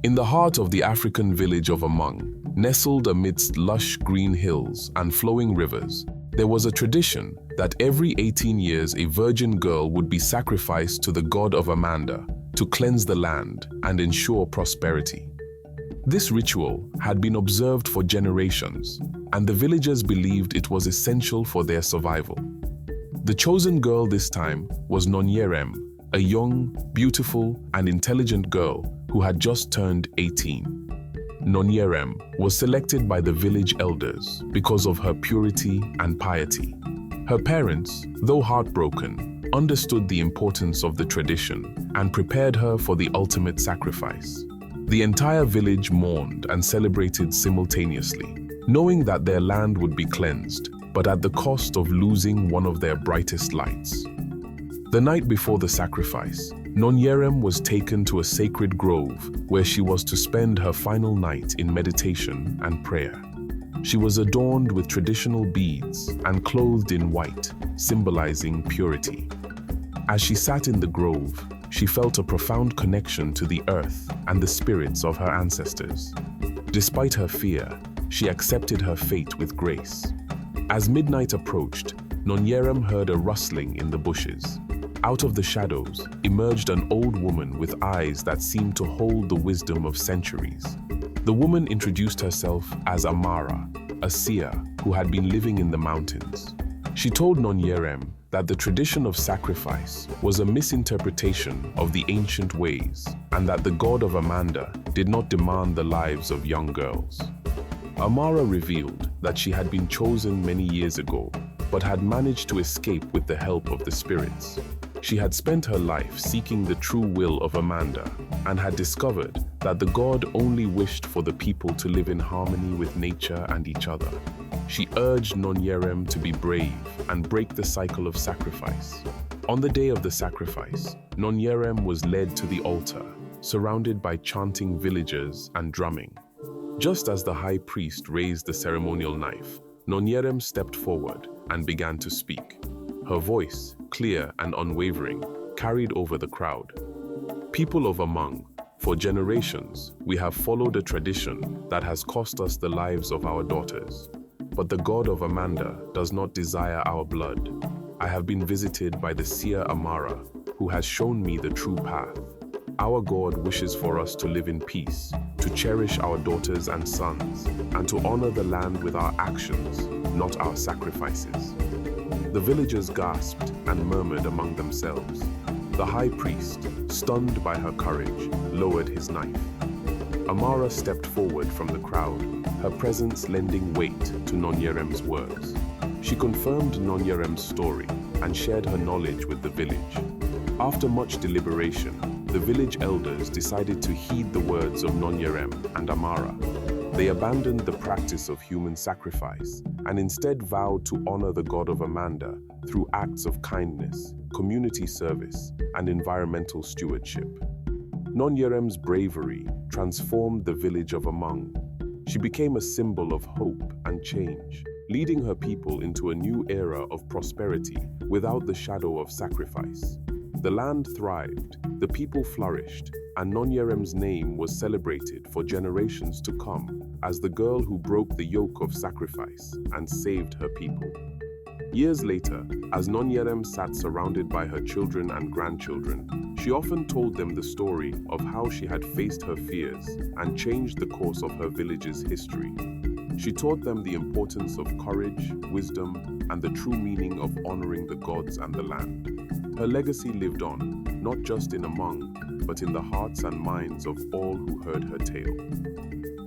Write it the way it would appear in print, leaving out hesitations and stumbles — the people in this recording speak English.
In the heart of the African village of Amung, nestled amidst lush green hills and flowing rivers, there was a tradition that every 18 years a virgin girl would be sacrificed to the god of Amanda to cleanse the land and ensure prosperity. This ritual had been observed for generations, and the villagers believed it was essential for their survival. The chosen girl this time was Nonyerem, a young, beautiful, and intelligent girl who had just turned 18. Nonyerem was selected by the village elders because of her purity and piety. Her parents, though heartbroken, understood the importance of the tradition and prepared her for the ultimate sacrifice. The entire village mourned and celebrated simultaneously, knowing that their land would be cleansed, but at the cost of losing one of their brightest lights. The night before the sacrifice, Nonyerem was taken to a sacred grove where she was to spend her final night in meditation and prayer. She was adorned with traditional beads and clothed in white, symbolizing purity. As she sat in the grove, she felt a profound connection to the earth and the spirits of her ancestors. Despite her fear, she accepted her fate with grace. As midnight approached, Nonyerem heard a rustling in the bushes. Out of the shadows emerged an old woman with eyes that seemed to hold the wisdom of centuries. The woman introduced herself as Amara, a seer who had been living in the mountains. She told Nonyerem that the tradition of sacrifice was a misinterpretation of the ancient ways and that the god of Amanda did not demand the lives of young girls. Amara revealed that she had been chosen many years ago, but had managed to escape with the help of the spirits. She had spent her life seeking the true will of Amanda and had discovered that the god only wished for the people to live in harmony with nature and each other. She urged Nonyerem to be brave and break the cycle of sacrifice. On the day of the sacrifice, Nonyerem was led to the altar, surrounded by chanting villagers and drumming. Just as the high priest raised the ceremonial knife, Nonyerem stepped forward and began to speak. Her voice, clear and unwavering, carried over the crowd. People of Amung, for generations, we have followed a tradition that has cost us the lives of our daughters. But the god of Amanda does not desire our blood. I have been visited by the seer Amara, who has shown me the true path. Our God wishes for us to live in peace, to cherish our daughters and sons, and to honor the land with our actions, not our sacrifices. The villagers gasped and murmured among themselves. The high priest, stunned by her courage, lowered his knife. Amara stepped forward from the crowd, her presence lending weight to Nonyerem's words. She confirmed Nonyerem's story and shared her knowledge with the village. After much deliberation, the village elders decided to heed the words of Nonyerem and Amara. They abandoned the practice of human sacrifice and instead vowed to honor the god of Amanda through acts of kindness, community service, and environmental stewardship. Nonyerem's bravery transformed the village of Amung. She became a symbol of hope and change, leading her people into a new era of prosperity without the shadow of sacrifice. The land thrived, the people flourished, and Nonyerem's name was celebrated for generations to come as the girl who broke the yoke of sacrifice and saved her people. Years later, as Nonyerem sat surrounded by her children and grandchildren, she often told them the story of how she had faced her fears and changed the course of her village's history. She taught them the importance of courage, wisdom, and the true meaning of honoring the gods and the land. Her legacy lived on, not just in Amung, but in the hearts and minds of all who heard her tale.